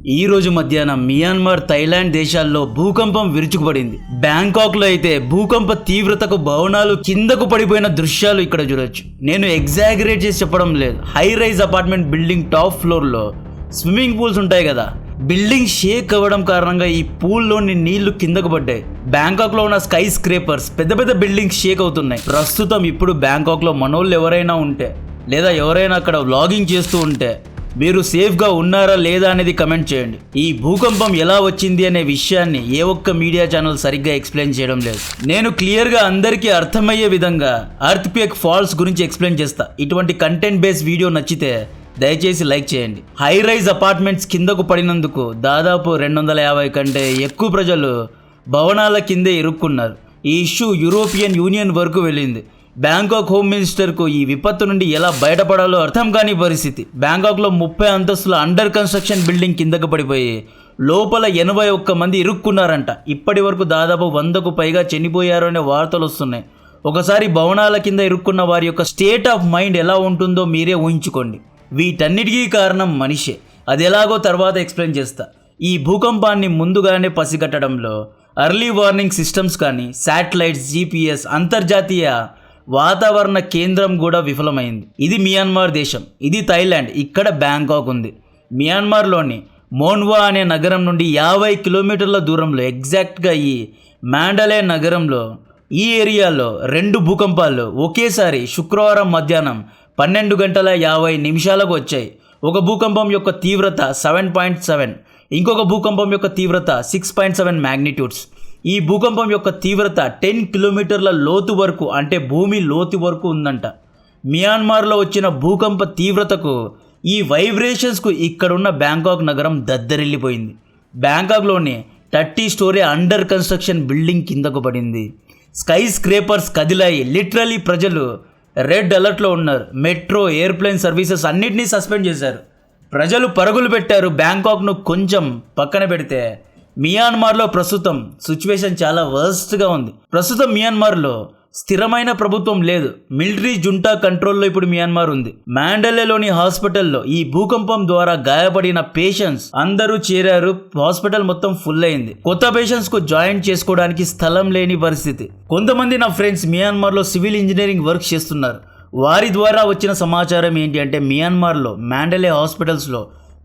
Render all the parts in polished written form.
ఈ రోజు మధ్యాహ్నం మియాన్మార్, థైలాండ్ దేశాల్లో భూకంపం విరుచుకుపడింది. బ్యాంకాక్ లో అయితే భూకంప తీవ్రతకు భవనాలు కిందకు పడిపోయిన దృశ్యాలు ఇక్కడ చూడొచ్చు. నేను ఎగ్జాగరేట్ చేసి చెప్పడం లేదు. High rise apartment building top floor లో స్విమ్మింగ్ పూల్స్ ఉంటాయి కదా, బిల్డింగ్ షేక్ అవ్వడం కారణంగా ఈ పూల్లోని నీళ్లు కిందకు పడ్డాయి. బ్యాంకాక్ లో ఉన్న స్కై స్క్రేపర్స్, పెద్ద పెద్ద బిల్డింగ్స్ షేక్ అవుతున్నాయి. ప్రస్తుతం ఇప్పుడు బ్యాంకాక్ లో మనోళ్ళు ఎవరైనా ఉంటే లేదా ఎవరైనా అక్కడ వ్లాగింగ్ చేస్తూ ఉంటే మీరు సేఫ్గా ఉన్నారా లేదా అనేది కమెంట్ చేయండి. ఈ భూకంపం ఎలా వచ్చింది అనే విషయాన్ని ఏ ఒక్క మీడియా ఛానల్ సరిగ్గా ఎక్స్ప్లెయిన్ చేయడం లేదు. నేను క్లియర్గా అందరికీ అర్థమయ్యే విధంగా ఎర్త్ క్వేక్ ఫాల్స్ గురించి ఎక్స్ప్లెయిన్ చేస్తా. ఇటువంటి కంటెంట్ బేస్డ్ వీడియో నచ్చితే దయచేసి లైక్ చేయండి. హై రైజ్ అపార్ట్మెంట్స్ కిందకు పడినందుకు దాదాపు 250 కంటే ఎక్కువ ప్రజలు భవనాల కిందే ఇరుక్కున్నారు. ఈ ఇష్యూ యూరోపియన్ యూనియన్ వరకు వెళ్ళింది. బ్యాంకాక్ హోమ్ మినిస్టర్కు ఈ విపత్తు నుండి ఎలా బయటపడాలో అర్థం కాని పరిస్థితి. బ్యాంకాక్లో 30 అంతస్తుల అండర్ కన్స్ట్రక్షన్ బిల్డింగ్ కిందకు పడిపోయి లోపల 81 మంది ఇరుక్కున్నారంట. ఇప్పటి వరకు దాదాపు 100కు పైగా చనిపోయారు అనే వార్తలు వస్తున్నాయి. ఒకసారి భవనాల కింద ఇరుక్కున్న వారి యొక్క స్టేట్ ఆఫ్ మైండ్ ఎలా ఉంటుందో మీరే ఊహించుకోండి. వీటన్నిటికీ కారణం మనిషే. అది ఎలాగో తర్వాత ఎక్స్ప్లెయిన్ చేస్తా. ఈ భూకంపాన్ని ముందుగానే పసిగట్టడంలో ఎర్లీ వార్నింగ్ సిస్టమ్స్ కానీ, శాటిలైట్స్, GPS, అంతర్జాతీయ వాతావరణ కేంద్రం కూడా విఫలమైంది. ఇది మియాన్మార్ దేశం, ఇది థైలాండ్, ఇక్కడ బ్యాంకాక్ ఉంది. మియాన్మార్లోని మోన్వా అనే నగరం నుండి 50 కిలోమీటర్ల దూరంలో ఎగ్జాక్ట్గా ఈ మాండలే నగరంలో ఈ ఏరియాలో 2 భూకంపాలు ఒకేసారి శుక్రవారం మధ్యాహ్నం 12:50 వచ్చాయి. ఒక భూకంపం యొక్క తీవ్రత 7.7, ఇంకొక భూకంపం యొక్క తీవ్రత 6.7 మ్యాగ్నిట్యూడ్స్. ఈ భూకంపం యొక్క తీవ్రత 10 కిలోమీటర్ల లోతు వరకు, అంటే భూమి లోతు వరకు ఉందంట. మియాన్మార్లో వచ్చిన భూకంప తీవ్రతకు, ఈ వైబ్రేషన్స్కు ఇక్కడున్న బ్యాంకాక్ నగరం దద్దరిల్లిపోయింది. బ్యాంకాక్లోని 30 స్టోరీ అండర్ కన్స్ట్రక్షన్ బిల్డింగ్ కిందకు పడింది. స్కై స్క్రేపర్స్ కదిలాయి. లిటరలీ ప్రజలు రెడ్ అలర్ట్లో ఉన్నారు. మెట్రో, ఎయిర్ప్లేన్ సర్వీసెస్ అన్నిటినీ సస్పెండ్ చేశారు. ప్రజలు పరుగులు పెట్టారు. బ్యాంకాక్ను కొంచెం పక్కన పెడితే మియాన్మార్లో ప్రస్తుతం సిచ్యువేషన్ చాలా వర్స్ట్గా ఉంది. ప్రస్తుతం మియాన్మార్లో స్థిరమైన ప్రభుత్వం లేదు. మిలిటరీ జుంటా కంట్రోల్లో ఇప్పుడు మియాన్మార్ ఉంది. మాండలేలోని హాస్పిటల్లో ఈ భూకంపం ద్వారా గాయపడిన పేషెంట్స్ అందరూ చేరారు. హాస్పిటల్ మొత్తం ఫుల్ అయింది. కొత్త పేషెంట్స్ కు జాయిన్ చేసుకోవడానికి స్థలం లేని పరిస్థితి. కొంతమంది నా ఫ్రెండ్స్ మియాన్మార్లో సివిల్ ఇంజనీరింగ్ వర్క్ చేస్తున్నారు. వారి ద్వారా వచ్చిన సమాచారం ఏంటి అంటే, మియాన్మార్లో మాండలే హాస్పిటల్స్లో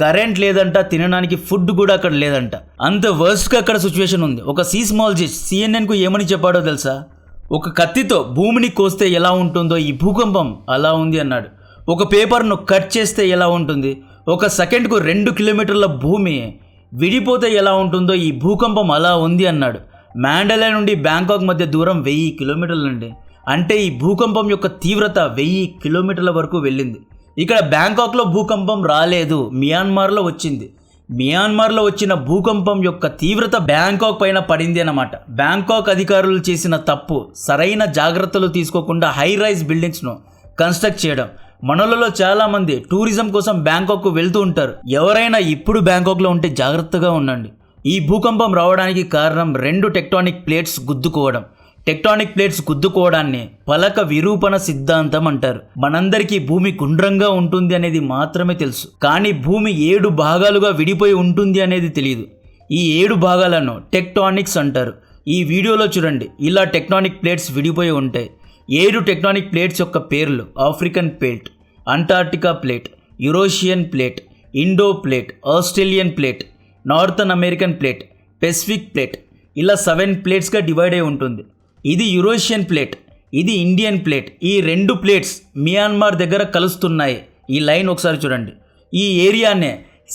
కరెంట్ లేదంట, తినడానికి ఫుడ్ కూడా అక్కడ లేదంట. అంత వర్స్ట్గా అక్కడ సిచ్యువేషన్ ఉంది. ఒక సీస్మాలజిస్ట్ సిఎన్ఎన్కు ఏమని చెప్పాడో తెలుసా? ఒక కత్తితో భూమిని కోస్తే ఎలా ఉంటుందో ఈ భూకంపం అలా ఉంది అన్నాడు. ఒక పేపర్ను కట్ చేస్తే ఎలా ఉంటుంది, ఒక సెకండ్కు 2 కిలోమీటర్ల భూమి విడిపోతే ఎలా ఉంటుందో ఈ భూకంపం అలా ఉంది అన్నాడు. మాండలే నుండి బ్యాంకాక్ మధ్య దూరం 1000 కిలోమీటర్ల నుండి, అంటే ఈ భూకంపం యొక్క తీవ్రత 1000 కిలోమీటర్ల వరకు వెళ్ళింది. ఇక్కడ బ్యాంకాక్లో భూకంపం రాలేదు, మియాన్మార్లో వచ్చింది. మియాన్మార్లో వచ్చిన భూకంపం యొక్క తీవ్రత బ్యాంకాక్ పైన పడింది అన్నమాట. బ్యాంకాక్ అధికారులు చేసిన తప్పు సరైన జాగ్రత్తలు తీసుకోకుండా హై రైజ్ బిల్డింగ్స్ను కన్స్ట్రక్ట్ చేయడం. మనలలో చాలామంది టూరిజం కోసం బ్యాంకాక్కు వెళ్తూ ఉంటారు. ఎవరైనా ఇప్పుడు బ్యాంకాక్లో ఉంటే జాగ్రత్తగా ఉండండి. ఈ భూకంపం రావడానికి కారణం 2 టెక్టానిక్ ప్లేట్స్ గుద్దుకోవడం. టెక్టానిక్ ప్లేట్స్ గుద్దుకోవడాన్ని పలక విరూపణ సిద్ధాంతం అంటారు. మనందరికీ భూమి గుండ్రంగా ఉంటుంది అనేది మాత్రమే తెలుసు, కానీ భూమి 7 భాగాలుగా విడిపోయి ఉంటుంది అనేది తెలియదు. ఈ 7 భాగాలను టెక్టానిక్స్ అంటారు. ఈ వీడియోలో చూడండి, ఇలా టెక్టానిక్ ప్లేట్స్ విడిపోయి ఉంటాయి. 7 టెక్టానిక్ ప్లేట్స్ యొక్క పేర్లు: African plate, Antarctica plate, Eurasian plate, Indo plate, Australian plate, northern American plate, Pacific plate. ఇలా 7 ప్లేట్స్గా డివైడ్ అయి ఉంటుంది. ఇది యూరోషియన్ ప్లేట్, ఇది ఇండియన్ ప్లేట్. ఈ 2 ప్లేట్స్ మియాన్మార్ దగ్గర కలుస్తున్నాయి. ఈ లైన్ ఒకసారి చూడండి. ఈ ఏరియానే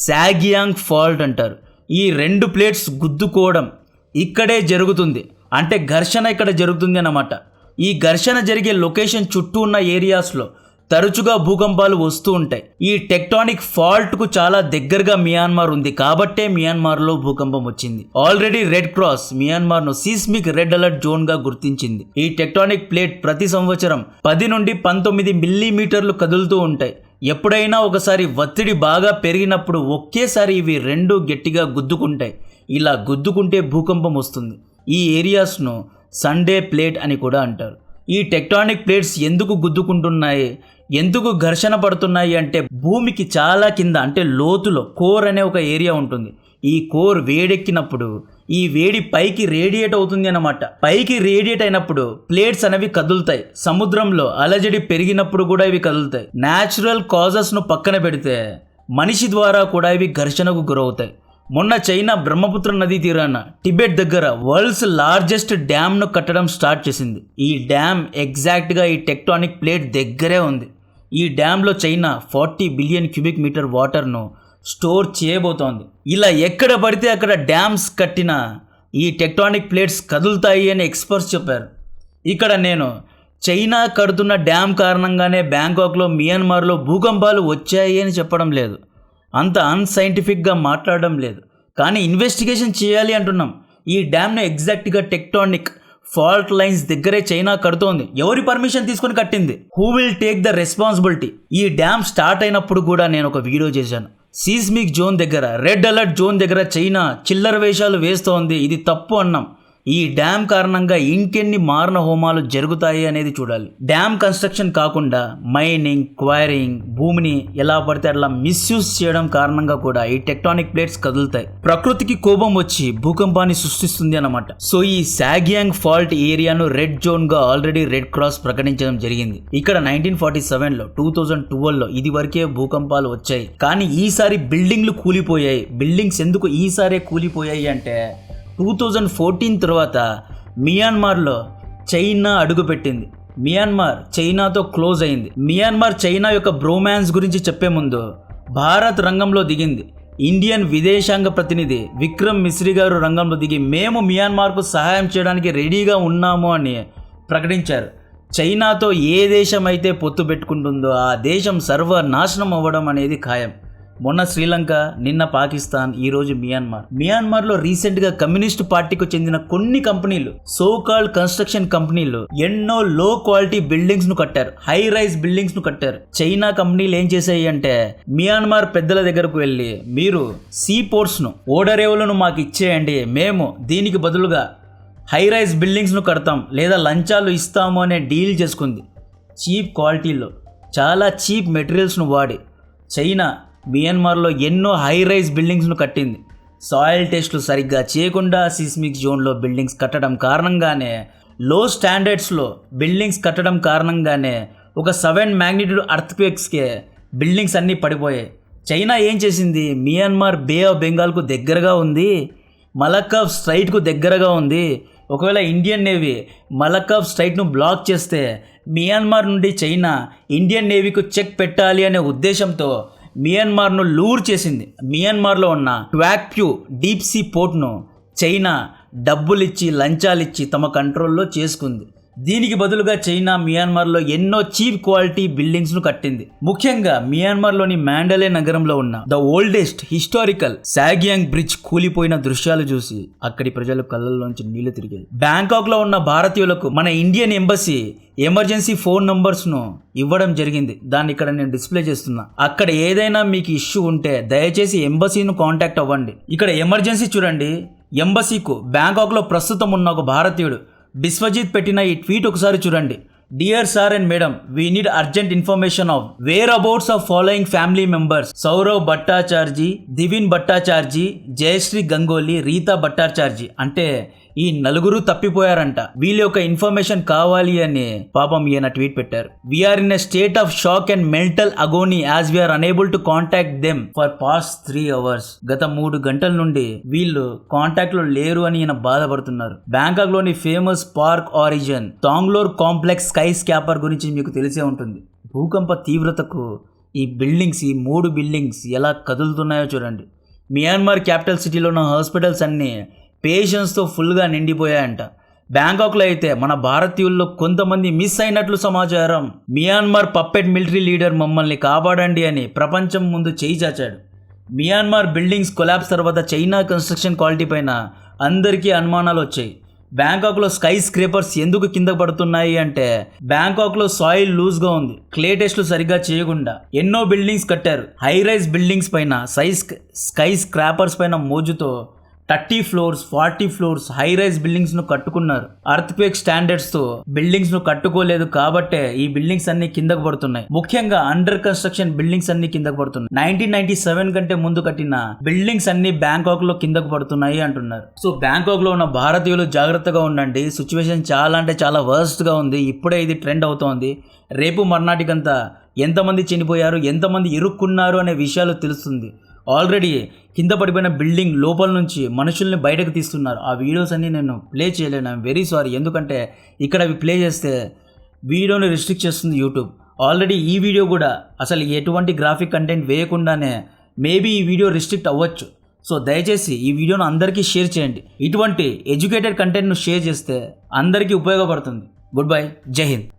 సాగ్యాంగ్ ఫాల్ట్ అంటారు. ఈ 2 ప్లేట్స్ గుద్దుకోవడం ఇక్కడే జరుగుతుంది, అంటే ఘర్షణ ఇక్కడ జరుగుతుంది అన్నమాట. ఈ ఘర్షణ జరిగే లొకేషన్ చుట్టూ ఉన్న ఏరియాస్లో తరచుగా భూకంపాలు వస్తూ ఉంటాయి. ఈ టెక్టానిక్ ఫాల్ట్కు చాలా దగ్గరగా మియాన్మార్ ఉంది, కాబట్టే మియాన్మార్లో భూకంపం వచ్చింది. ఆల్రెడీ రెడ్ క్రాస్ మియాన్మార్ను సీస్మిక్ రెడ్ అలర్ట్ జోన్గా గుర్తించింది. ఈ టెక్టానిక్ ప్లేట్ ప్రతి సంవత్సరం 10 నుండి 19 మిల్లీమీటర్లు కదులుతూ ఉంటాయి. ఎప్పుడైనా ఒకసారి ఒత్తిడి బాగా పెరిగినప్పుడు ఒకేసారి ఇవి 2 గట్టిగా గుద్దుకుంటాయి. ఇలా గుద్దుకుంటే భూకంపం వస్తుంది. ఈ ఏరియాస్ను సండే ప్లేట్ అని కూడా అంటారు. ఈ టెక్టానిక్ ప్లేట్స్ ఎందుకు గుద్దుకుంటున్నాయి, ఎందుకు ఘర్షణ పడుతున్నాయి అంటే భూమికి చాలా కింద అంటే లోతులో కోర్ అనే ఒక ఏరియా ఉంటుంది. ఈ కోర్ వేడెక్కినప్పుడు ఈ వేడి పైకి రేడియేట్ అవుతుంది అన్నమాట. పైకి రేడియేట్ అయినప్పుడు ప్లేట్స్ అనేవి కదులుతాయి. సముద్రంలో అలజడి పెరిగినప్పుడు కూడా ఇవి కదులుతాయి. న్యాచురల్ కాజెస్ను పక్కన పెడితే మనిషి ద్వారా కూడా ఇవి ఘర్షణకు గురవుతాయి. మొన్న చైనా బ్రహ్మపుత్ర నదీ తీరాన టిబెట్ దగ్గర వరల్డ్స్ లార్జెస్ట్ డ్యామ్ను కట్టడం స్టార్ట్ చేసింది. ఈ డ్యామ్ ఎగ్జాక్ట్గా ఈ టెక్టానిక్ ప్లేట్ దగ్గరే ఉంది. ఈ డ్యామ్లో చైనా 40 బిలియన్ క్యూబిక్ మీటర్ వాటర్ను స్టోర్ చేయబోతోంది. ఇలా ఎక్కడ పడితే అక్కడ డ్యామ్స్ కట్టిన ఈ టెక్టానిక్ ప్లేట్స్ కదులుతాయి అని ఎక్స్పర్ట్స్ చెప్పారు. ఇక్కడ నేను చైనా కడుతున్న డ్యామ్ కారణంగానే బ్యాంకాక్లో మియాన్మార్లో భూకంపాలు వచ్చాయి అని చెప్పడం లేదు. అంత అన్సైంటిఫిక్గా మాట్లాడడం లేదు. కానీ ఇన్వెస్టిగేషన్ చేయాలి అంటున్నాం. ఈ డ్యామ్ను ఎగ్జాక్ట్గా టెక్టానిక్ ఫాల్ట్ లైన్స్ దగ్గరే చైనా కడుతోంది. ఎవరి పర్మిషన్ తీసుకొని కట్టింది? Who will take the responsibility? ఈ డ్యామ్ స్టార్ట్ అయినప్పుడు కూడా నేను ఒక వీడియో చేశాను. సీస్మిక్ జోన్ దగ్గర, రెడ్ అలర్ట్ జోన్ దగ్గర చైనా చిల్లర వేషాలు వేస్తోంది. ఇది తప్పు అన్నాం. ఈ డ్యామ్ కారణంగా ఇంకెన్ని మారణ హోమాలు జరుగుతాయి అనేది చూడాలి. డ్యామ్ కన్స్ట్రక్షన్ కాకుండా మైనింగ్, క్వైరింగ్, భూమిని ఎలా పడితే అట్లా మిస్యూజ్ చేయడం కారణంగా కూడా ఈ టెక్టానిక్ ప్లేట్స్ కదులుతాయి. ప్రకృతికి కోపం వచ్చి భూకంపాన్ని సృష్టిస్తుంది అన్నమాట. సో ఈ సాగ్యాంగ్ ఫాల్ట్ ఏరియాను రెడ్ జోన్ గా ఆల్రెడీ రెడ్ క్రాస్ ప్రకటించడం జరిగింది. ఇక్కడ 1947లో 2012లో ఇది వరకే భూకంపాలు వచ్చాయి. కానీ ఈసారి బిల్డింగ్లు కూలిపోయాయి. బిల్డింగ్స్ ఎందుకు ఈసారే కూలిపోయాయి అంటే 2014 తర్వాత మియాన్మార్లో చైనా అడుగుపెట్టింది. మియాన్మార్ చైనాతో క్లోజ్ అయింది. మియాన్మార్ చైనా యొక్క బ్రోమాన్స్ గురించి చెప్పే ముందు భారత్ రంగంలో దిగింది. ఇండియన్ విదేశాంగ ప్రతినిధి విక్రమ్ మిశ్రీ గారు రంగంలో దిగి మేము మియాన్మార్కు సహాయం చేయడానికి రెడీగా ఉన్నాము అని ప్రకటించారు. చైనాతో ఏ దేశం అయితే పొత్తు పెట్టుకుంటుందో ఆ దేశం సర్వనాశనం అవ్వడం అనేది ఖాయం. మొన్న శ్రీలంక, నిన్న పాకిస్తాన్, ఈరోజు మియాన్మార్లో రీసెంట్గా కమ్యూనిస్ట్ పార్టీకి చెందిన కొన్ని కంపెనీలు, సో కాల్డ్ కన్స్ట్రక్షన్ కంపెనీలు ఎన్నో లో క్వాలిటీ బిల్డింగ్స్ ను కట్టారు. హై రైజ్ బిల్డింగ్స్ ను కట్టారు. చైనా కంపెనీలు ఏం చేశాయి అంటే మియాన్మార్ పెద్దల దగ్గరకు వెళ్ళి మీరు సీ పోర్ట్స్ ను, ఓడరేవులను మాకు ఇచ్చేయండి, మేము దీనికి బదులుగా హై రైజ్ బిల్డింగ్స్ ను కడతాం లేదా లంచాలు ఇస్తాము అనే డీల్ చేసుకుంది. చీప్ క్వాలిటీలో చాలా చీప్ మెటీరియల్స్ను వాడి చైనా మియాన్మార్లో ఎన్నో హై రైజ్ బిల్డింగ్స్ను కట్టింది. సాయిల్ టెస్ట్లు సరిగ్గా చేయకుండా సిస్మిక్ జోన్లో బిల్డింగ్స్ కట్టడం కారణంగానే, లో స్టాండర్డ్స్లో బిల్డింగ్స్ కట్టడం కారణంగానే ఒక 7 మ్యాగ్నిట్యూడ్ అర్త్క్వేక్స్కే బిల్డింగ్స్ అన్నీ పడిపోయాయి. చైనా ఏం చేసింది? మియాన్మార్ బే ఆఫ్ బెంగాల్కు దగ్గరగా ఉంది, మలక్కావ్ స్ట్రైట్కు దగ్గరగా ఉంది. ఒకవేళ ఇండియన్ నేవీ మలక్కావ్ స్ట్రైట్ను బ్లాక్ చేస్తే మియాన్మార్ నుండి చైనా ఇండియన్ నేవీకు చెక్ పెట్టాలి అనే ఉద్దేశంతో మియాన్మార్ను లూర్ చేసింది. మియాన్మార్లో ఉన్న ట్వాక్ప్యూ డీప్ సీ పోర్ట్ను చైనా డబ్బులిచ్చి, లంచాలిచ్చి తమ కంట్రోల్లో చేసుకుంది. దీనికి బదులుగా చైనా మియాన్మార్లో ఎన్నో చీప్ క్వాలిటీ బిల్డింగ్స్ను కట్టింది. ముఖ్యంగా మియాన్మార్లోని మాండలే నగరంలో ఉన్న ద ఓల్డెస్ట్ హిస్టారికల్ సాగ్యాంగ్ బ్రిడ్జ్ కూలిపోయిన దృశ్యాలు చూసి అక్కడి ప్రజలు కళ్ళల్లోంచి నీళ్లు తిరిగాయి. బ్యాంకాక్లో ఉన్న భారతీయులకు మన ఇండియన్ ఎంబసీ ఎమర్జెన్సీ ఫోన్ నంబర్స్ను ఇవ్వడం జరిగింది. దాన్ని ఇక్కడ నేను డిస్ప్లే చేస్తున్నా. అక్కడ ఏదైనా మీకు ఇష్యూ ఉంటే దయచేసి ఎంబసీను కాంటాక్ట్ అవ్వండి. ఇక్కడ ఎమర్జెన్సీ చూడండి. ఎంబసీకు బ్యాంకాక్లో ప్రస్తుతం ఉన్న ఒక భారతీయుడు బిశ్వజిత్ పెట్టిన ఈ ట్వీట్ ఒకసారి చూడండి. Dear sir and madam, we need urgent information of whereabouts of following family members: Saurav Bhattacharjee, Divin Bhattacharjee, Jayashree Ganguly, Rita Bhattacharjee. అంటే ఈ నలుగురు తప్పిపోయారంట. వీళ్ళ యొక్క ఇన్ఫర్మేషన్ కావాలి అని పాపం ఈయన ట్వీట్ పెట్టారు. We are in a state of shock and mental agony as we are unable to contact them for past 3 hours. గత 3 గంటల నుండి వీళ్ళు కాంటాక్ట్ లో లేరు అని ఈయన బాధపడుతున్నారు. బ్యాంకాక్ లోని famous Park Origin Thonglor complex skyscraper గురించి మీకు తెలిసే ఉంటుంది. భూకంప తీవ్రతకు ఈ బిల్డింగ్స్, ఈ 3 బిల్డింగ్స్ ఎలా కదులుతున్నాయో చూడండి. మియాన్మార్ క్యాపిటల్ సిటీలో ఉన్న హాస్పిటల్స్ అన్నీ పేషెంట్స్తో ఫుల్గా నిండిపోయాయంట. బ్యాంకాక్లో అయితే మన భారతీయుల్లో కొంతమంది మిస్ అయినట్లు సమాచారం. మియాన్మార్ పప్పెట్ మిలిటరీ లీడర్ మమ్మల్ని కాపాడండి అని ప్రపంచం ముందు చేయి చాచాడు. మియాన్మార్ బిల్డింగ్స్ కొలాప్స్ తర్వాత చైనా కన్స్ట్రక్షన్ క్వాలిటీ పైన అందరికీ అనుమానాలు వచ్చాయి. బ్యాంకాక్లో స్కై స్క్రేపర్స్ ఎందుకు కింద పడుతున్నాయి అంటే బ్యాంకాక్లో సాయిల్ లూజ్గా ఉంది. క్లే టెస్ట్లు సరిగ్గా చేయకుండా ఎన్నో బిల్డింగ్స్ కట్టారు. హై రైజ్ బిల్డింగ్స్ పైన స్కై స్క్రాపర్స్ పైన మోజుతో 30 floors 40 floors high rise buildings ను కట్టుకున్నారు. అర్త్ క్వేక్ స్టాండర్డ్స్ తో బిల్డింగ్స్ ను కట్టుకోలేదు కాబట్టే ఈ బిల్డింగ్స్ అన్ని కిందకు పడుతున్నాయి. ముఖ్యంగా అండర్ కన్స్ట్రక్షన్ బిల్డింగ్స్ అన్ని కిందకు పడుతున్నాయి. 1997 కంటే ముందు కట్టిన బిల్డింగ్స్ అన్ని బ్యాంకాక్ లో కిందకు పడుతున్నాయి అంటున్నారు. సో బ్యాంకాక్ లో ఉన్న భారతీయులు జాగ్రత్తగా ఉండండి. సిచ్యువేషన్ చాలా అంటే చాలా వర్స్ట్ గా ఉంది. ఇప్పుడే ఇది ట్రెండ్ అవుతోంది. రేపు మర్నాటికంతా ఎంతమంది చనిపోయారు, ఎంతమంది ఇరుక్కున్నారు అనే విషయాలు తెలుస్తుంది. ఆల్రెడీ కింద పడిపోయిన బిల్డింగ్ లోపల నుంచి మనుషుల్ని బయటకు తీస్తున్నారు. ఆ వీడియోస్ అన్ని నేను ప్లే చేయలేను. I'm very sorry. ఎందుకంటే ఇక్కడ అవి ప్లే చేస్తే వీడియోని రిస్ట్రిక్ట్ చేస్తుంది యూట్యూబ్. ఆల్రెడీ ఈ వీడియో కూడా అసలు ఎటువంటి గ్రాఫిక్ కంటెంట్ వేయకుండానే మేబీ ఈ వీడియో రిస్ట్రిక్ట్ అవ్వచ్చు. సో దయచేసి ఈ వీడియోను అందరికీ షేర్ చేయండి. ఇటువంటి ఎడ్యుకేటెడ్ కంటెంట్ను షేర్ చేస్తే అందరికీ ఉపయోగపడుతుంది. గుడ్ బై, జై హింద్.